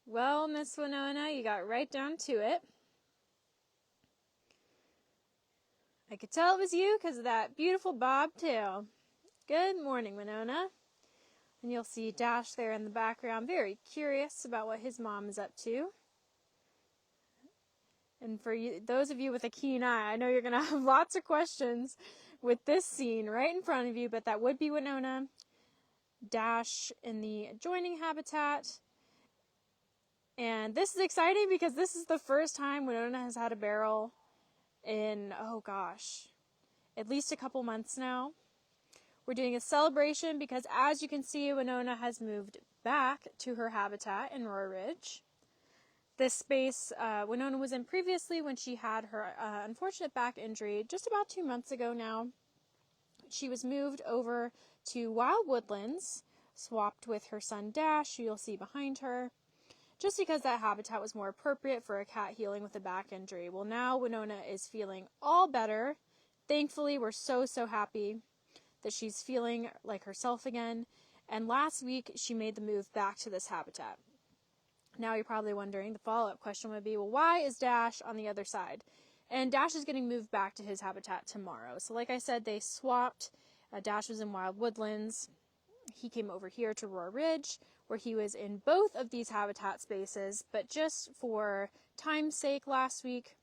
Well, Miss Winona, you got right down to it. I could tell it was you because of that beautiful bobtail. Good morning, Winona. And you'll see Dash there in the background, very curious about what his mom is up to. And for you, those of you with a keen eye, I know you're going to have lots of questions with this scene right in front of you, but that would be Winona, Dash in the adjoining habitat. And this is exciting because this is the first time Winona has had a barrel in, oh gosh, at least a couple months now. We're doing a celebration because, as you can see, Winona has moved back to her habitat in Roar Ridge. This space Winona was in previously when she had her unfortunate back injury just about 2 months ago now. She was moved over to Wild Woodlands, swapped with her son Dash, who you'll see behind her, just because that habitat was more appropriate for a cat healing with a back injury. Well, now Winona is feeling all better. Thankfully, we're so happy that she's feeling like herself again. And last week, she made the move back to this habitat. Now you're probably wondering, the follow-up question would be, well, why is Dash on the other side? And Dash is getting moved back to his habitat tomorrow. So like I said, they swapped. Dash was in Wild Woodlands. He came over here to Roar Ridge, where he was in both of these habitat spaces. But just for time's sake, last week,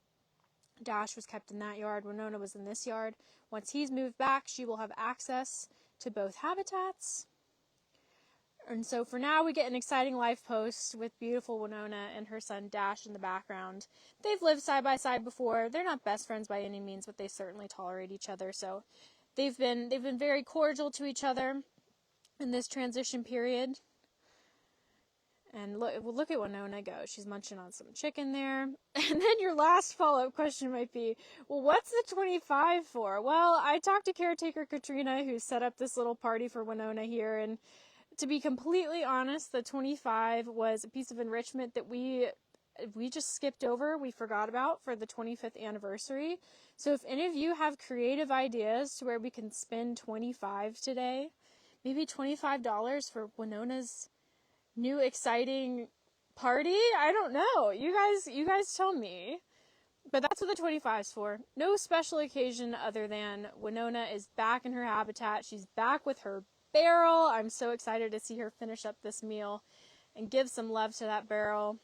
Dash was kept in that yard. Winona was in this yard. Once he's moved back, she will have access to both habitats. And so for now, we get an exciting life post with beautiful Winona and her son Dash in the background. They've lived side by side before. They're not best friends by any means, but they certainly tolerate each other. So they've been very cordial to each other in this transition period. And look at Winona go. She's munching on some chicken there. And then your last follow-up question might be, well, what's the 25 for? Well, I talked to caretaker Katrina, who set up this little party for Winona here, and to be completely honest, the 25 was a piece of enrichment that we just skipped over, we forgot about for the 25th anniversary. So if any of you have creative ideas to where we can spend 25 today, maybe $25 for Winona's new exciting party? I don't know. You guys tell me. But that's what the 25's for. No special occasion other than Winona is back in her habitat. She's back with her barrel. I'm so excited to see her finish up this meal and give some love to that barrel.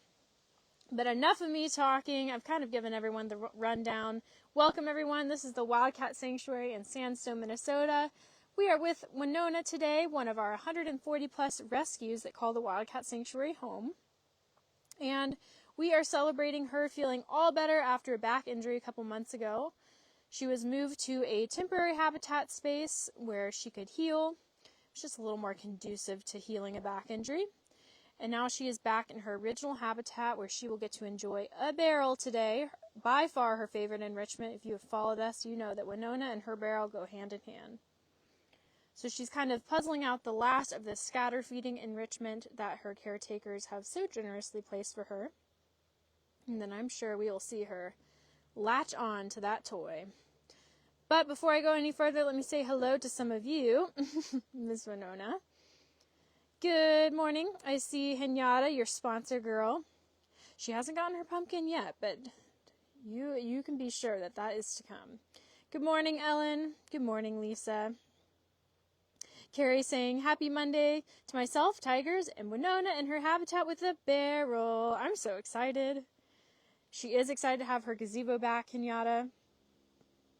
But enough of me talking. I've kind of given everyone the rundown. Welcome, everyone. This is the Wildcat Sanctuary in Sandstone, Minnesota. We are with Winona today, one of our 140 plus rescues that call the Wildcat Sanctuary home. And we are celebrating her feeling all better after a back injury a couple months ago. She was moved to a temporary habitat space where she could heal. It's just a little more conducive to healing a back injury. And now she is back in her original habitat where she will get to enjoy a barrel today. By far her favorite enrichment. If you have followed us, you know that Winona and her barrel go hand in hand. So she's kind of puzzling out the last of the scatter feeding enrichment that her caretakers have so generously placed for her. And then I'm sure we will see her latch on to that toy. But before I go any further, let me say hello to some of you, Ms. Winona. Good morning. I see Henyatta, your sponsor girl. She hasn't gotten her pumpkin yet, but you can be sure that is to come. Good morning, Ellen. Good morning, Lisa. Carrie saying, happy Monday to myself, Tigers, and Winona in her habitat with a barrel. I'm so excited. She is excited to have her gazebo back, Kenyatta.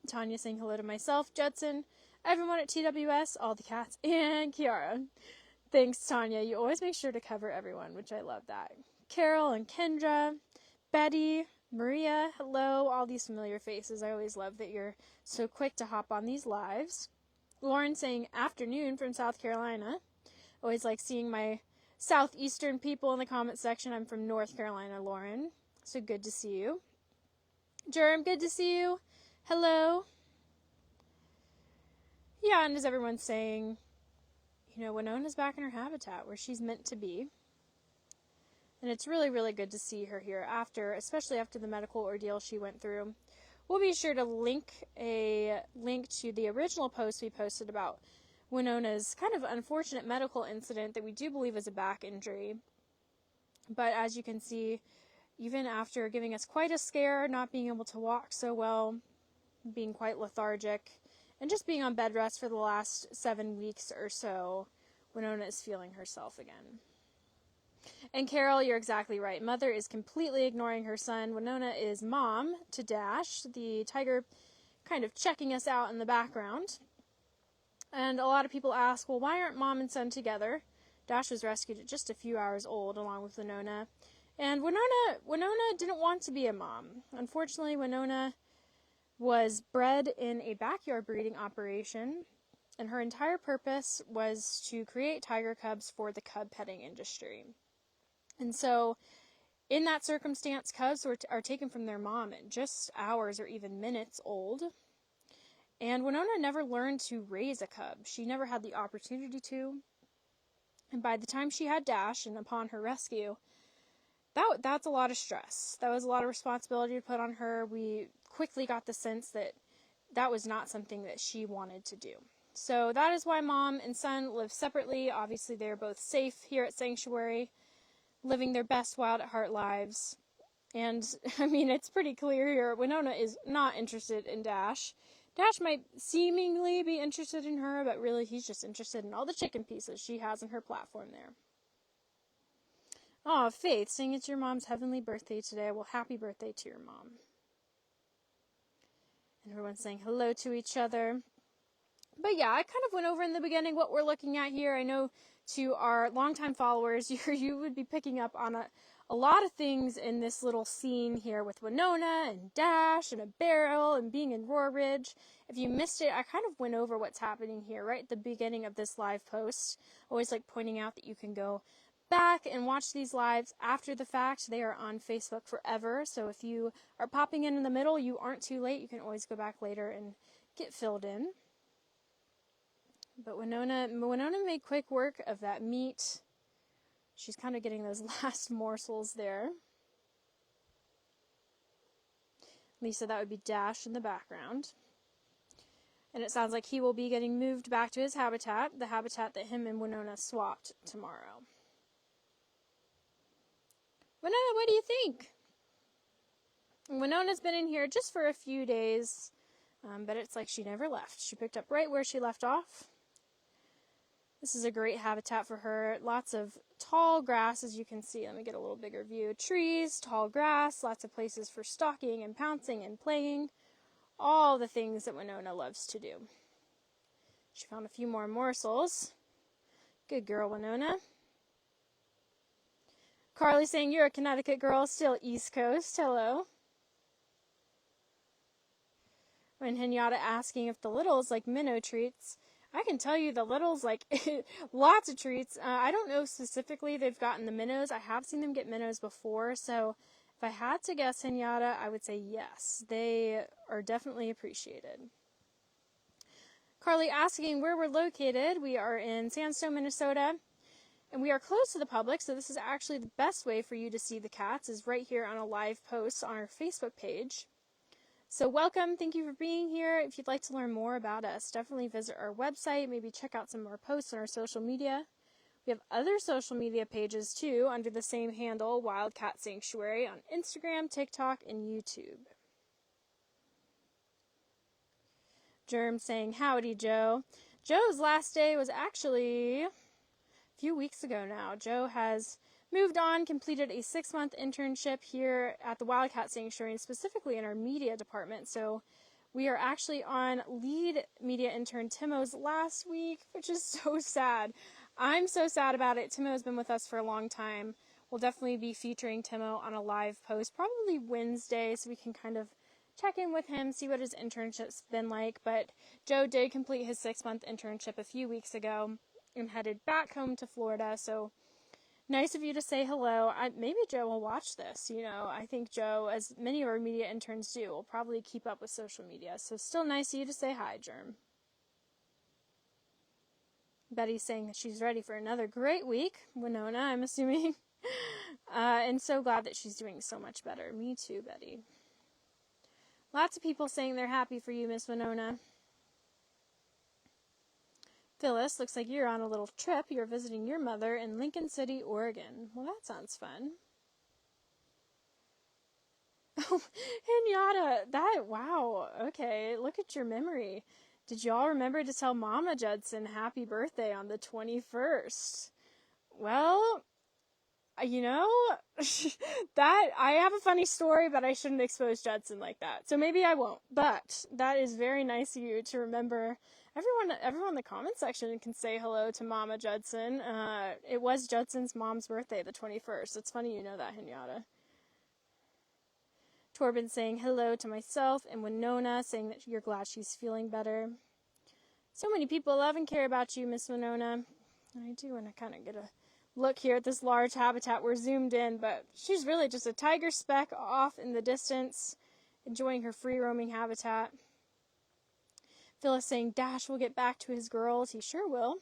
Tanya saying hello to myself, Judson, everyone at TWS, all the cats, and Kiara. Thanks, Tanya. You always make sure to cover everyone, which I love that. Carol and Kendra, Betty, Maria, hello, all these familiar faces. I always love that you're so quick to hop on these lives. Lauren saying afternoon from South Carolina. Always like seeing my southeastern people in the comment section. I'm from North Carolina, Lauren. So good to see you. Germ, good to see you. Hello. Yeah, and as everyone's saying, Winona's back in her habitat where she's meant to be. And it's really, really good to see her here especially after the medical ordeal she went through. We'll be sure to link a link to the original post we posted about Winona's kind of unfortunate medical incident that we do believe is a back injury. But as you can see, even after giving us quite a scare, not being able to walk so well, being quite lethargic, and just being on bed rest for the last 7 weeks or so, Winona is feeling herself again. And Carol, you're exactly right. Mother is completely ignoring her son. Winona is mom to Dash, the tiger kind of checking us out in the background. And a lot of people ask, well, why aren't mom and son together? Dash was rescued at just a few hours old along with Winona. And Winona didn't want to be a mom. Unfortunately, Winona was bred in a backyard breeding operation, and her entire purpose was to create tiger cubs for the cub petting industry. And so, in that circumstance, cubs are taken from their mom at just hours or even minutes old. And Winona never learned to raise a cub. She never had the opportunity to. And by the time she had Dash, and upon her rescue, that's a lot of stress. That was a lot of responsibility to put on her. We quickly got the sense that was not something that she wanted to do. So that is why mom and son live separately. Obviously, they're both safe here at Sanctuary, living their best wild at heart lives. And, I mean, it's pretty clear here. Winona is not interested in Dash. Dash might seemingly be interested in her, but really he's just interested in all the chicken pieces she has on her platform there. Oh, Faith, saying it's your mom's heavenly birthday today. Well, happy birthday to your mom. And everyone's saying hello to each other. But yeah, I kind of went over in the beginning what we're looking at here. I know to our longtime followers, you would be picking up on a lot of things in this little scene here with Winona and Dash and a barrel and being in Roar Ridge. If you missed it, I kind of went over what's happening here right at the beginning of this live post. Always like pointing out that you can go back and watch these lives after the fact. They are on Facebook forever, so if you are popping in the middle, you aren't too late. You can always go back later and get filled in. But Winona made quick work of that meat. She's kind of getting those last morsels there. Lisa, that would be Dash in the background. And it sounds like he will be getting moved back to his habitat, the habitat that him and Winona swapped tomorrow. Winona, what do you think? Winona's been in here just for a few days, but it's like she never left. She picked up right where she left off. This is a great habitat for her. Lots of tall grass, as you can see. Let me get a little bigger view. Trees, tall grass, lots of places for stalking and pouncing and playing. All the things that Winona loves to do. She found a few more morsels. Good girl, Winona. Carly saying, you're a Connecticut girl, still East Coast. Hello. And Henyatta asking if the littles like minnow treats. I can tell you the littles like lots of treats. I don't know specifically they've gotten the minnows. I have seen them get minnows before, so if I had to guess, Henyatta, I would say yes. They are definitely appreciated. Carly asking where we're located. We are in Sandstone, Minnesota. And we are close to the public, so this is actually the best way for you to see the cats is right here on a live post on our Facebook page. So welcome, thank you for being here. If you'd like to learn more about us, definitely visit our website, maybe check out some more posts on our social media. We have other social media pages too under the same handle, Wildcat Sanctuary, on Instagram, TikTok, and YouTube. Germ saying, howdy, Joe. Joe's last day was actually few weeks ago now. Joe has moved on, completed a 6-month internship here at the Wildcat Sanctuary, and specifically in our media department. So we are actually on lead media intern Timo's last week, which is so sad. I'm so sad about it. Timo has been with us for a long time. We'll definitely be featuring Timo on a live post, probably Wednesday, so we can kind of check in with him, see what his internship's been like. But Joe did complete his 6-month internship a few weeks ago and headed back home to Florida, so nice of you to say hello. Maybe Joe will watch this, I think Joe, as many of our media interns do, will probably keep up with social media, so still nice of you to say hi, Germ. Betty's saying that she's ready for another great week. Winona, I'm assuming. And so glad that she's doing so much better. Me too, Betty. Lots of people saying they're happy for you, Miss Winona. Phyllis, looks like you're on a little trip. You're visiting your mother in Lincoln City, Oregon. Well, that sounds fun. Oh, Henyatta, wow, okay, look at your memory. Did y'all remember to tell Mama Judson happy birthday on the 21st? Well, that, I have a funny story, but I shouldn't expose Judson like that. So maybe I won't, but that is very nice of you to remember. Everyone in the comment section can say hello to Mama Judson. It was Judson's mom's birthday, the 21st. It's funny you know that, Henyatta. Torben saying hello to myself, and Winona saying that you're glad she's feeling better. So many people love and care about you, Miss Winona. I do want to kind of get a look here at this large habitat. We're zoomed in, but she's really just a tiger speck off in the distance, enjoying her free roaming habitat. Phyllis saying Dash will get back to his girls. He sure will.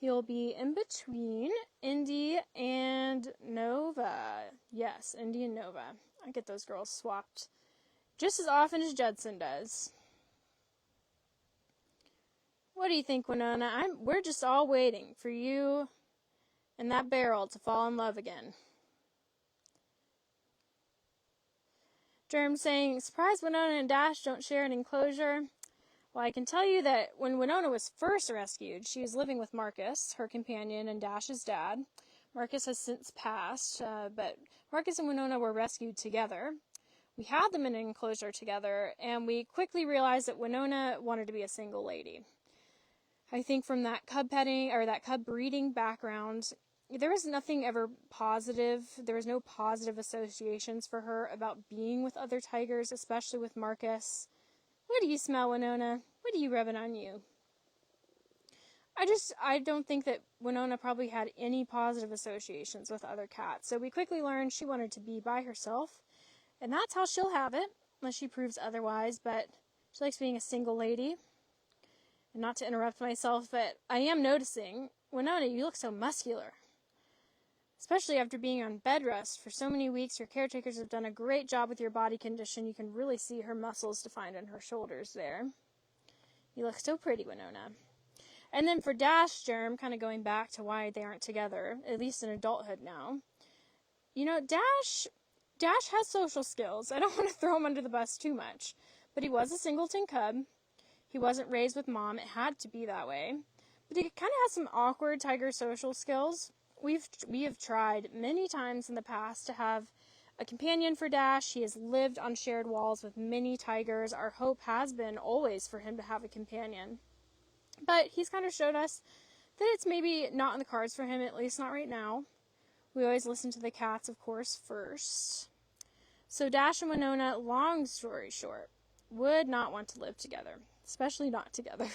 He'll be in between Indy and Nova. Yes, Indy and Nova. I get those girls swapped just as often as Judson does. What do you think, Winona? We're just all waiting for you and that barrel to fall in love again. Germ saying, surprised Winona and Dash don't share an enclosure. Well, I can tell you that when Winona was first rescued, she was living with Marcus, her companion, and Dash's dad. Marcus has since passed, but Marcus and Winona were rescued together. We had them in an enclosure together, and we quickly realized that Winona wanted to be a single lady. I think from that cub petting, or that cub breeding background, there was nothing ever positive. There was no positive associations for her about being with other tigers, especially with Marcus. What do you smell, Winona? What are you rubbing on you? I don't think that Winona probably had any positive associations with other cats. So we quickly learned she wanted to be by herself. And that's how she'll have it, unless she proves otherwise. But she likes being a single lady. And not to interrupt myself, but I am noticing, Winona, you look so muscular. Especially after being on bed rest for so many weeks. Your caretakers have done a great job with your body condition. You can really see her muscles defined in her shoulders there. You look so pretty, Winona. And then for Dash, Germ, kind of going back to why they aren't together, at least in adulthood now. Dash has social skills. I don't want to throw him under the bus too much. But he was a singleton cub. He wasn't raised with mom. It had to be that way. But he kind of has some awkward tiger social skills. We have tried many times in the past to have a companion for Dash. He has lived on shared walls with many tigers. Our hope has been always for him to have a companion. But he's kind of showed us that it's maybe not in the cards for him, at least not right now. We always listen to the cats, of course, first. So Dash and Winona, long story short, would not want to live together, especially not together.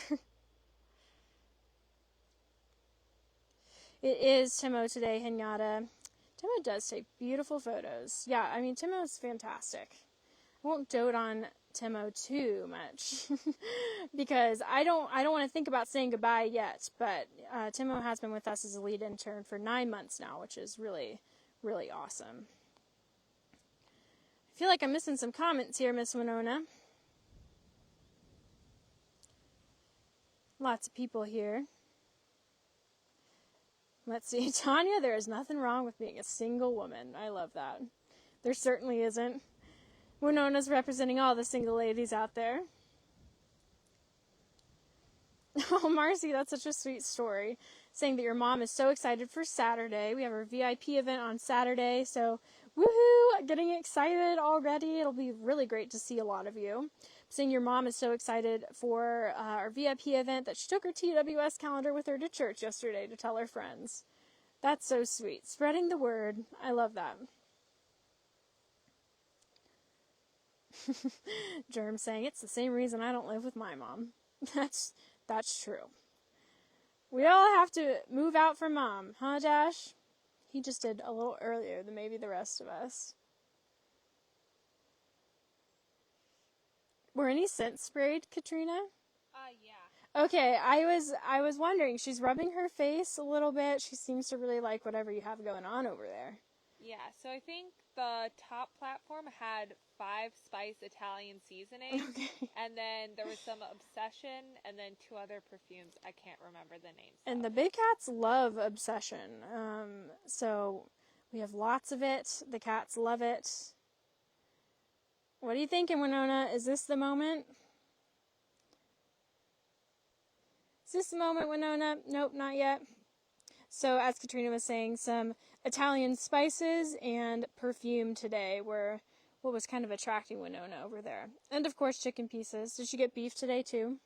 It is Timo today, Henyatta. Timo does take beautiful photos. Yeah, I mean, Timo's fantastic. I won't dote on Timo too much because I don't want to think about saying goodbye yet, but Timo has been with us as a lead intern for 9 months now, which is really, really awesome. I feel like I'm missing some comments here, Miss Winona. Lots of people here. Let's see. Tanya, there is nothing wrong with being a single woman. I love that. There certainly isn't. Winona's representing all the single ladies out there. Oh, Marcy, that's such a sweet story. Saying that your mom is so excited for Saturday. We have our VIP event on Saturday, so woohoo! Getting excited already. It'll be really great to see a lot of you. Saying your mom is so excited for our VIP event that she took her TWS calendar with her to church yesterday to tell her friends. That's so sweet. Spreading the word. I love that. Germ saying it's the same reason I don't live with my mom. That's true. We all have to move out from mom, huh, Dash? He just did a little earlier than maybe the rest of us. Were any scents sprayed, Katrina? Yeah. Okay, I was wondering. She's rubbing her face a little bit. She seems to really like whatever you have going on over there. Yeah, so I think the top platform had 5-spice Italian seasoning, and then there was some Obsession, and then 2 other perfumes. I can't remember the names. And the big cats love Obsession. So we have lots of it. The cats love it. What are you thinking, Winona? Is this the moment? Is this the moment, Winona? Nope, not yet. So, as Katrina was saying, some Italian spices and perfume today were what was kind of attracting Winona over there. And, of course, chicken pieces. Did she get beef today, too?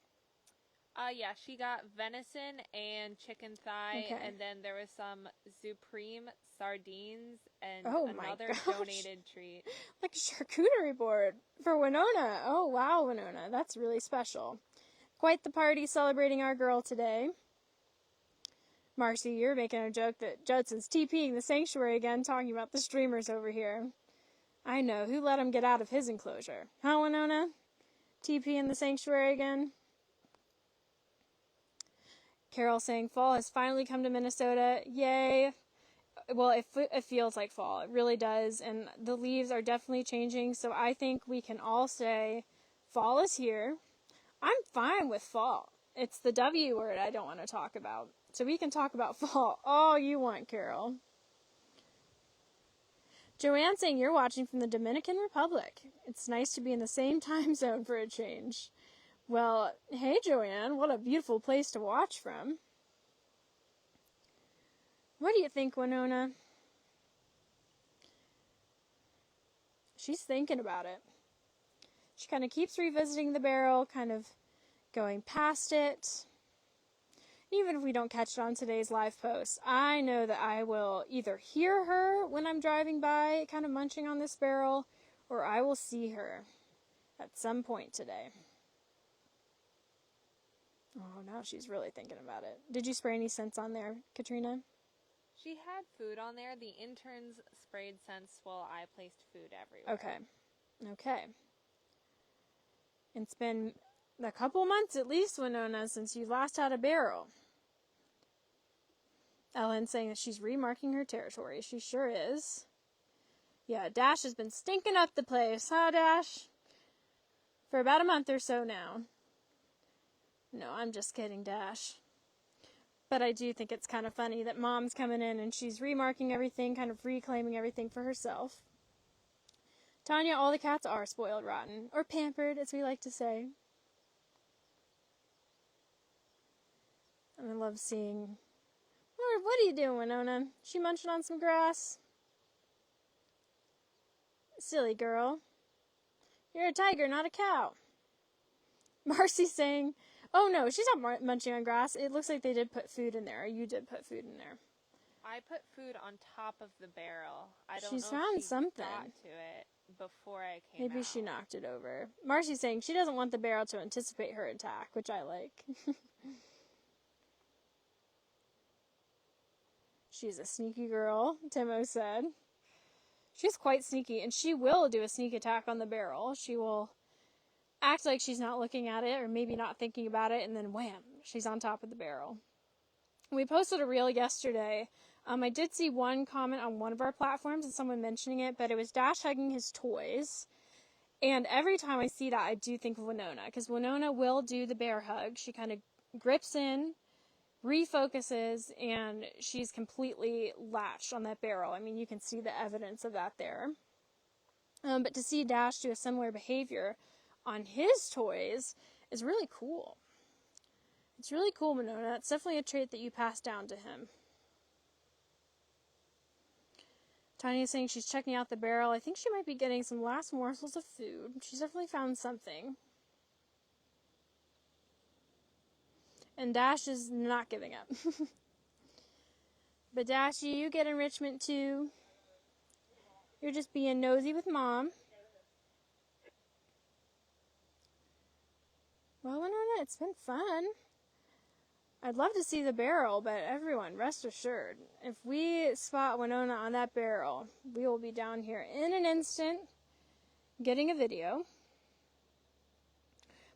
Yeah, she got venison and chicken thigh, Okay. and then there was some Supreme sardines and Oh, another my gosh. donated treat. Like a charcuterie board for Winona. Oh, wow, Winona. That's really special. Quite the party celebrating our girl today. Marcy, you're making a joke that Judson's TPing the sanctuary again, talking about the streamers over here. I know. Who let him get out of his enclosure? Huh, Winona? TP in the sanctuary again? Carol saying fall has finally come to Minnesota. Yay. Well, it feels like fall. It really does. And the leaves are definitely changing. So I think we can all say fall is here. I'm fine with fall. It's the W word I don't want to talk about. So we can talk about fall all you want, Carol. Joanne saying you're watching from the Dominican Republic. It's nice to be in the same time zone for a change. Well, hey, Joanne, what a beautiful place to watch from. What do you think, Winona? She's thinking about it. She kind of keeps revisiting the barrel, kind of going past it. Even if we don't catch it on today's live post, I know that I will either hear her when I'm driving by, kind of munching on this barrel, or I will see her at some point today. Oh, now she's really thinking about it. Did you spray any scents on there, Katrina? She had food on there. The interns sprayed scents while I placed food everywhere. Okay. It's been a couple months at least, Winona, since you last had a barrel. Ellen saying that she's remarking her territory. She sure is. Yeah, Dash has been stinking up the place, huh, Dash? For about a month or so now. No, I'm just kidding, Dash. But I do think it's kind of funny that Mom's coming in and she's remarking everything, kind of reclaiming everything for herself. Tanya, all the cats are spoiled rotten, or pampered, as we like to say. And I love seeing... What are you doing, Winona? She munching on some grass? Silly girl. You're a tiger, not a cow. Marcy saying, oh no, she's not munching on grass. It looks like they did put food in there, or you did put food in there. I put food on top of the barrel. I don't She's know found if she something. got to it before I came Maybe out. she knocked it over. Marcy's saying she doesn't want the barrel to anticipate her attack, which I like. She's a sneaky girl, Timo said. She's quite sneaky, and she will do a sneak attack on the barrel. She will act like she's not looking at it, or maybe not thinking about it, and then wham, she's on top of the barrel. We posted a reel yesterday. I did see one comment on one of our platforms and someone mentioning it, but it was Dash hugging his toys. And every time I see that, I do think of Winona, because Winona will do the bear hug. She kind of grips in, refocuses, and she's completely latched on that barrel. I mean, you can see the evidence of that there. But to see Dash do a similar behavior on his toys is really cool. It's really cool, Winona. It's definitely a trait that you pass down to him. Tanya's saying she's checking out the barrel. I think she might be getting some last morsels of food. She's definitely found something. And Dash is not giving up. But Dashy, you get enrichment too. You're just being nosy with Mom. Well, Winona, it's been fun. I'd love to see the barrel, but everyone, rest assured, if we spot Winona on that barrel, we will be down here in an instant getting a video.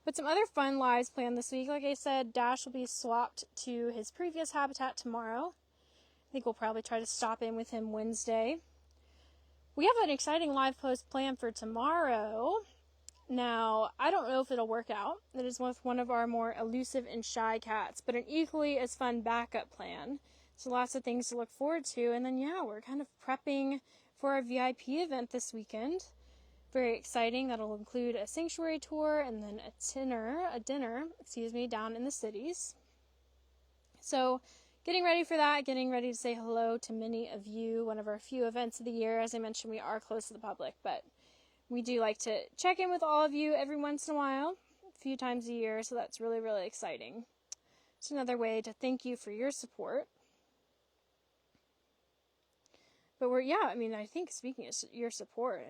But some other fun lives planned this week. Like I said, Dash will be swapped to his previous habitat tomorrow. I think we'll probably try to stop in with him Wednesday. we have an exciting live post planned for tomorrow. Now, I don't know if it'll work out. It is with one of our more elusive and shy cats, but an equally as fun backup plan. So lots of things to look forward to. And then, yeah, we're kind of prepping for our VIP event this weekend. Very exciting. That'll include a sanctuary tour and then a dinner, down in the cities. So getting ready for that, getting ready to say hello to many of you. One of our few events of the year. As I mentioned, we are close to the public, but we do like to check in with all of you every once in a while, a few times a year, so that's really, really exciting. It's another way to thank you for your support. But I think speaking of your support,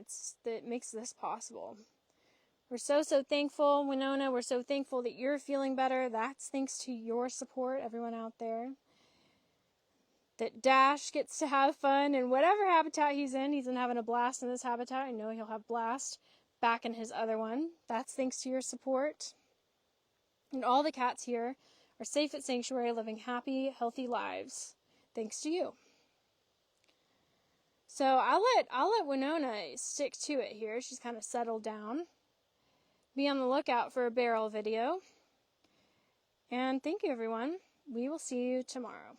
it makes this possible. We're so thankful, Winona. We're so thankful that you're feeling better. That's thanks to your support, everyone out there. That Dash gets to have fun in whatever habitat he's in. He's been having a blast in this habitat. I know he'll have blast back in his other one. That's thanks to your support. And all the cats here are safe at Sanctuary, living happy, healthy lives. Thanks to you. So I'll let Winona stick to it here. She's kind of settled down. Be on the lookout for a barrel video. And thank you, everyone. We will see you tomorrow.